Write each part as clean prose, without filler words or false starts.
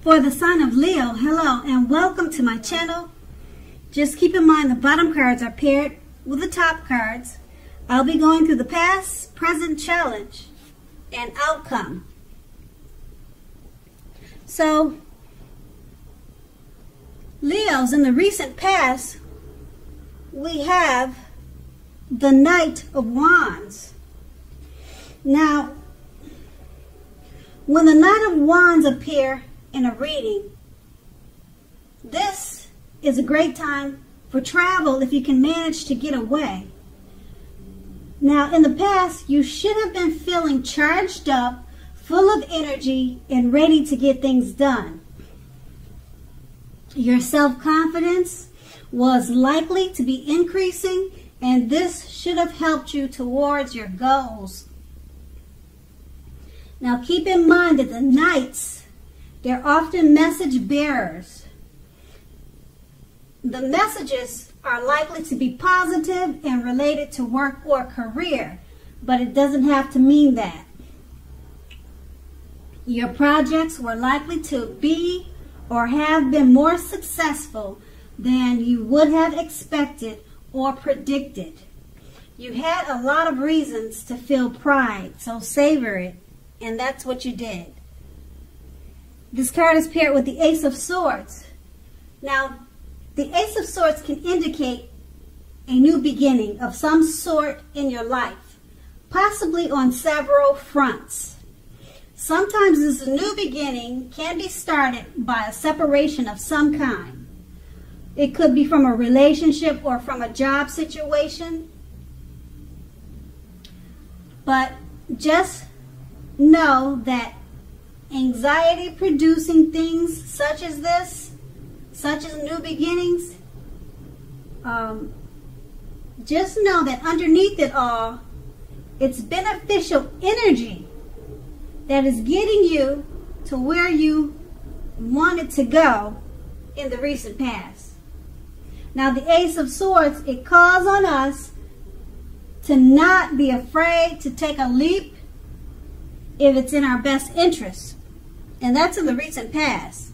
For the sign of Leo, hello and welcome to my channel. Just keep in mind the bottom cards are paired with the top cards. I'll be going through the past, present challenge, and outcome. So, Leos, in the recent past, we have the Knight of Wands. Now, when the Knight of Wands appear in a reading, this is a great time for travel if you can manage to get away. Now, in the past, you should have been feeling charged up, full of energy, and ready to get things done. Your self-confidence was likely to be increasing, and this should have helped you towards your goals. Now, keep in mind that the Knights, they're often message bearers. The messages are likely to be positive and related to work or career, but it doesn't have to mean that. Your projects were likely to be or have been more successful than you would have expected or predicted. You had a lot of reasons to feel pride, so savor it, and that's what you did. This card is paired with the Ace of Swords. Now, the Ace of Swords can indicate a new beginning of some sort in your life, possibly on several fronts. Sometimes this new beginning can be started by a separation of some kind. It could be from a relationship or from a job situation. But just know that anxiety-producing things such as this, such as new beginnings, just know that underneath it all, it's beneficial energy that is getting you to where you wanted to go in the recent past. Now, the Ace of Swords, it calls on us to not be afraid to take a leap if it's in our best interest. And that's in the recent past.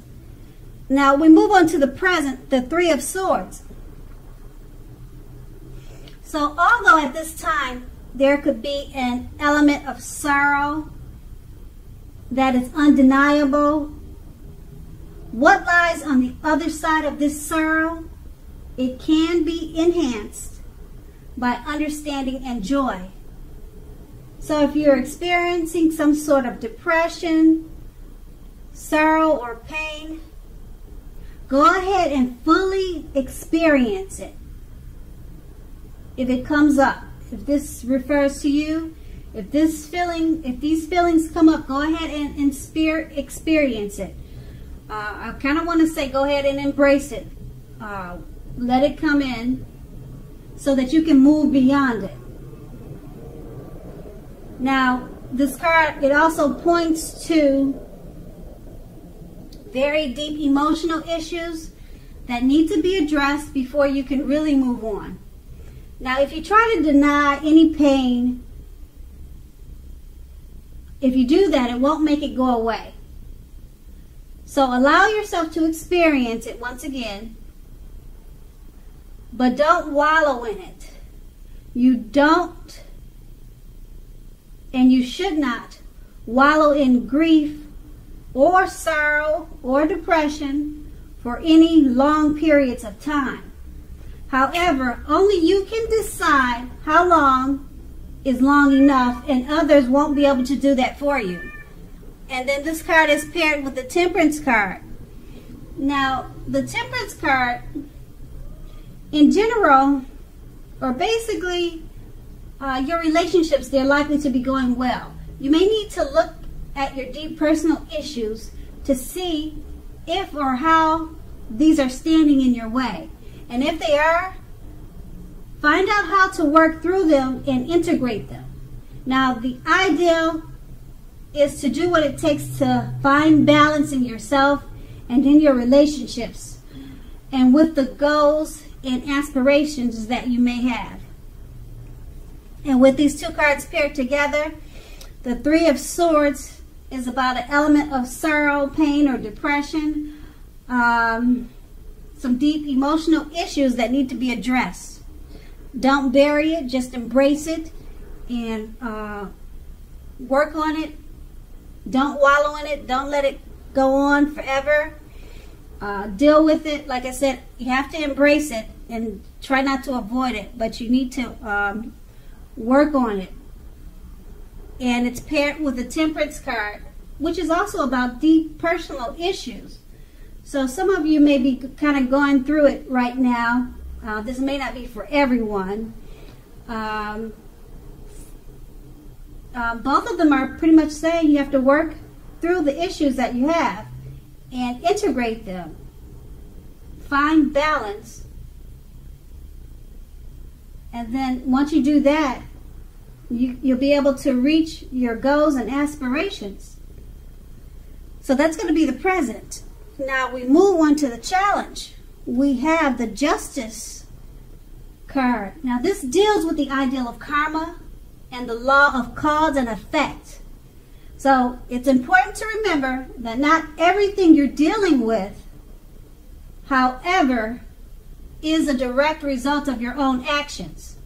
Now, we move on to the present, the Three of Swords. So, although at this time there could be an element of sorrow that is undeniable, what lies on the other side of this sorrow, it can be enhanced by understanding and joy. So if you're experiencing some sort of depression, sorrow, or pain, go ahead and fully experience it. If it comes up, if this refers to you, if these feelings come up, go ahead and experience it. I kind of want to say go ahead and embrace it. Let it come in so that you can move beyond it. Now, this card, it also points to very deep emotional issues that need to be addressed before you can really move on. Now, if you try to deny any pain, if you do that, it won't make it go away. So allow yourself to experience it once again, but don't wallow in it. You don't and you should not wallow in grief or sorrow or depression for any long periods of time. However, only you can decide how long is long enough, and others won't be able to do that for you. And then this card is paired with the Temperance card. Now, the Temperance card, in general, or basically, your relationships, they're likely to be going well. You may need to look at your deep personal issues to see if or how these are standing in your way. And if they are, find out how to work through them and integrate them. Now, the ideal is to do what it takes to find balance in yourself and in your relationships and with the goals and aspirations that you may have. And with these two cards paired together, the Three of Swords is about an element of sorrow, pain, or depression. Some deep emotional issues that need to be addressed. Don't bury it, just embrace it and work on it. Don't wallow in it. Don't let it go on forever. Deal with it. Like I said, you have to embrace it and try not to avoid it, but you need to work on it. And it's paired with the Temperance card, which is also about deep personal issues. So some of you may be kind of going through it right now. This may not be for everyone. Both of them are pretty much saying you have to work through the issues that you have and integrate them. Find balance. And then once you do that, you'll be able to reach your goals and aspirations. So that's going to be the present. Now we move on to the challenge. We have the Justice card. Now this deals with the ideal of karma and the law of cause and effect. So it's important to remember that not everything you're dealing with, however, is a direct result of your own actions.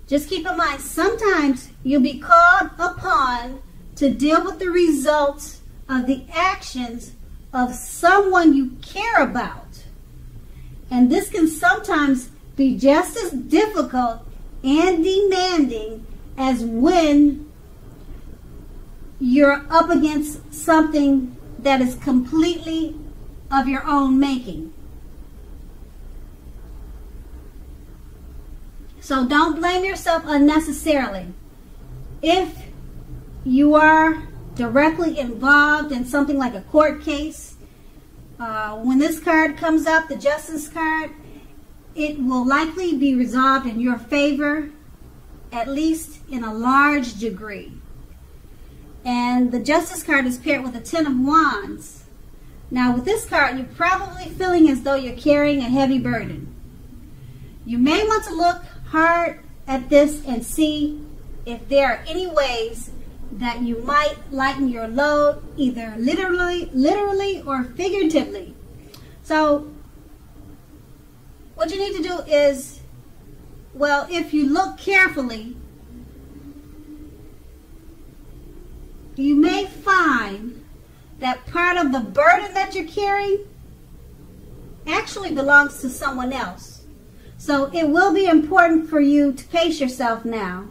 Just keep in mind, sometimes you'll be called upon to deal with the results of the actions of someone you care about. And this can sometimes be just as difficult and demanding as when you're up against something that is completely of your own making. So don't blame yourself unnecessarily. If you are directly involved in something like a court case, when this card comes up, the Justice card, it will likely be resolved in your favor, at least in a large degree. And the Justice card is paired with the Ten of Wands. Now with this card, you're probably feeling as though you're carrying a heavy burden. You may want to look hard at this and see if there are any ways that you might lighten your load, either literally or figuratively. So what you need to do is, well, if you look carefully, you may find that part of the burden that you're carrying actually belongs to someone else. So it will be important for you to pace yourself now.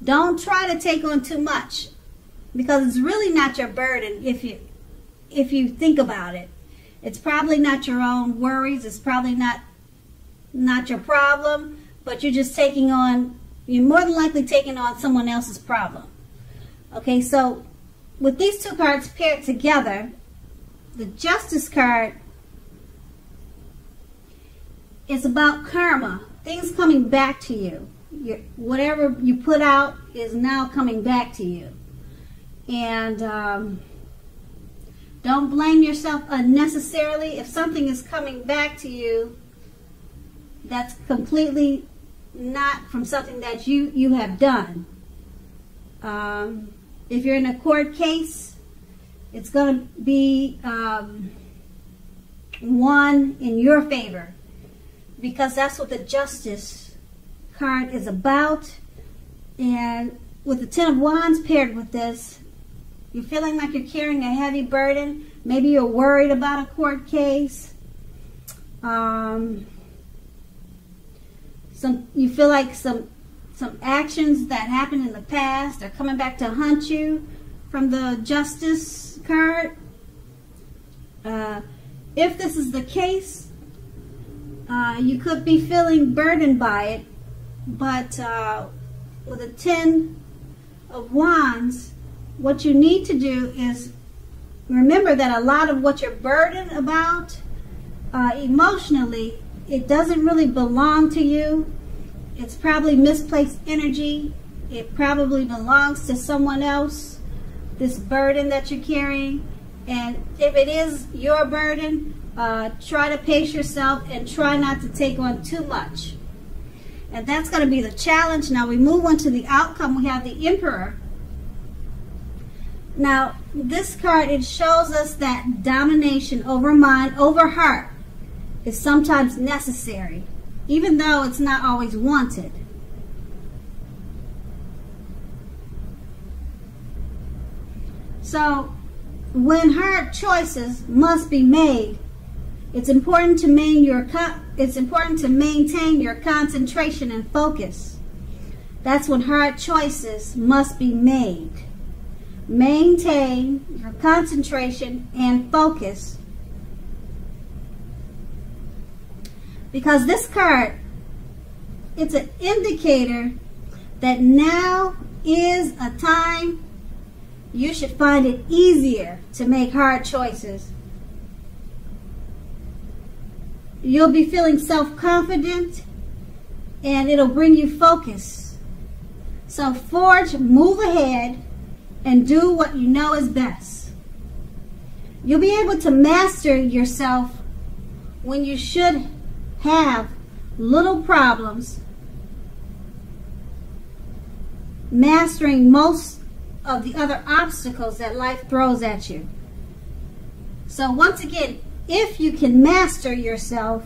Don't try to take on too much, because it's really not your burden if you think about it. It's probably not your own worries. It's probably not your problem, but you're just you're more than likely taking on someone else's problem. Okay, so with these two cards paired together, the Justice card is about karma, things coming back to you. Whatever you put out is now coming back to you. And don't blame yourself unnecessarily. If something is coming back to you that's completely not from something that you have done. If you're in a court case, it's going to be won in your favor, because that's what the Justice card is about. And with the Ten of Wands paired with this, you're feeling like you're carrying a heavy burden. Maybe you're worried about a court case. You feel like some actions that happened in the past are coming back to haunt you from the Justice card. If this is the case, you could be feeling burdened by it, but with a Ten of Wands, what you need to do is remember that a lot of what you're burdened about emotionally, it doesn't really belong to you. It's probably misplaced energy. It probably belongs to someone else, this burden that you're carrying. And if it is your burden, try to pace yourself and try not to take on too much. And that's going to be the challenge. Now we move on to the outcome. We have the Emperor. Now, this card, it shows us that domination over mind, over heart, is sometimes necessary, even though it's not always wanted. So, when hard choices must be made, it's important to maintain your concentration and focus. That's when hard choices must be made. Maintain your concentration and focus. Because this card, it's an indicator that now is a time you should find it easier to make hard choices. You'll be feeling self-confident and it'll bring you focus. So forge, move ahead, and do what you know is best. You'll be able to master yourself when you should have little problems, mastering most of the other obstacles that life throws at you. So once again, if you can master yourself,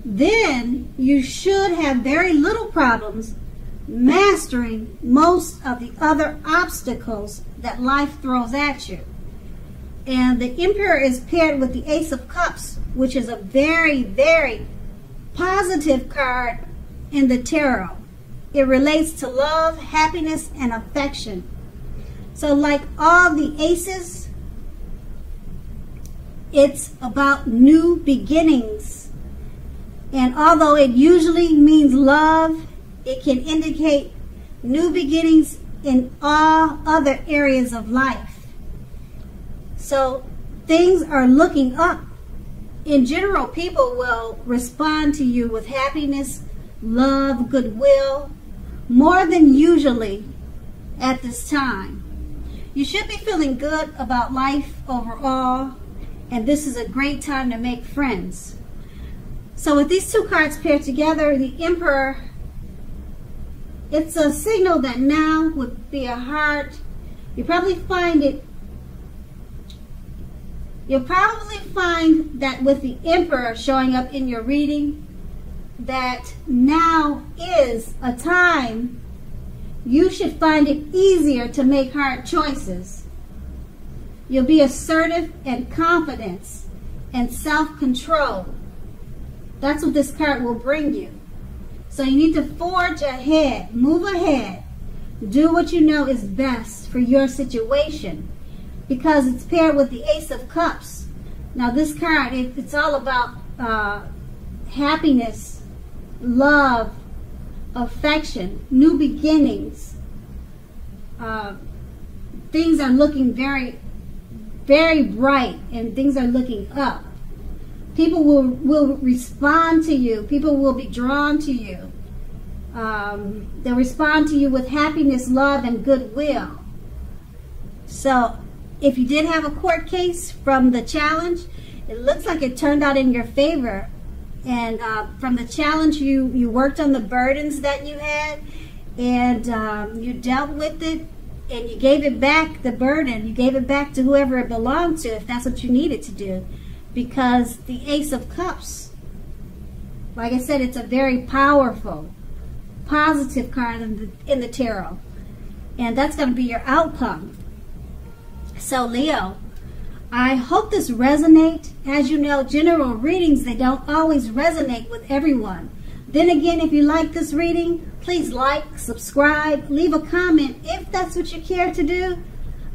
then you should have very little problems mastering most of the other obstacles that life throws at you. And the Emperor is paired with the Ace of Cups, which is a very, very positive card in the tarot. It relates to love, happiness, and affection. So like all the aces, it's about new beginnings. And although it usually means love, it can indicate new beginnings in all other areas of life. So things are looking up. In general, people will respond to you with happiness, love, goodwill, more than usually at this time. You should be feeling good about life overall, and this is a great time to make friends. So with these two cards paired together, the Emperor, it's a signal that now would be a hard, you'll probably find that with the Emperor showing up in your reading, that now is a time you should find it easier to make hard choices. You'll be assertive and confident and self-control. That's what this card will bring you. So you need to forge ahead, move ahead, do what you know is best for your situation, because it's paired with the Ace of Cups. Now this card, it's all about happiness, love, affection, new beginnings. Things are looking very, very bright, and things are looking up. People will respond to you. People will be drawn to you. They'll respond to you with happiness, love, and goodwill. So if you did have a court case from the challenge, it looks like it turned out in your favor. And from the challenge, you worked on the burdens that you had, and you dealt with it, and you gave it back, the burden. You gave it back to whoever it belonged to, if that's what you needed to do. Because the Ace of Cups, like I said, it's a very powerful, positive card in the tarot. And that's going to be your outcome. So Leo, I hope this resonates. As you know, general readings, they don't always resonate with everyone. Then again, if you like this reading, please like, subscribe, leave a comment if that's what you care to do.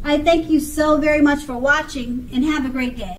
I thank you so very much for watching, and have a great day.